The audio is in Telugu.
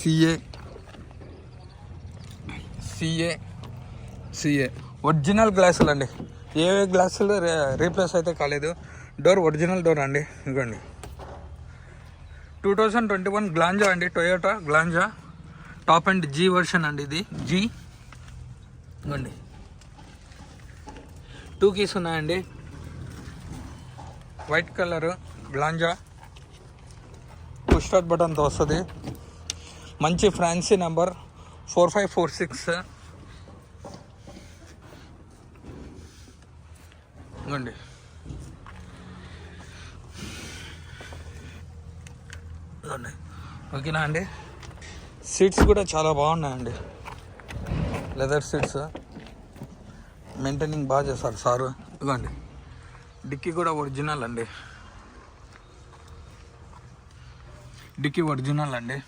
సిఏ ఒరిజినల్ గ్లాసులు అండి. ఏ గ్లాసులు రీప్లేస్ అయితే కాలేదు. డోర్ ఒరిజినల్ డోర్ అండి. ఇదిగోండి 2021 గ్లాంజా అండి, Toyota Glanza top and G version అండి. ఇది జీ ఇదిగోండి 2 కీస్ ఉన్నాయండి. White colour Glanza push start బటన్తో వస్తుంది. మంచి ఫ్రాన్సీ నెంబర్ 4546 ఇదిగోండి. ఓకేనా అండి. సీట్స్ కూడా చాలా బాగున్నాయండి, లెదర్ సీట్స్, మెయింటైనింగ్ బాగా చేస్తారు సారు. ఇదిగోండి డిక్కీ కూడా ఒరిజినల్ అండి, డిక్కీ ఒరిజినల్ అండి.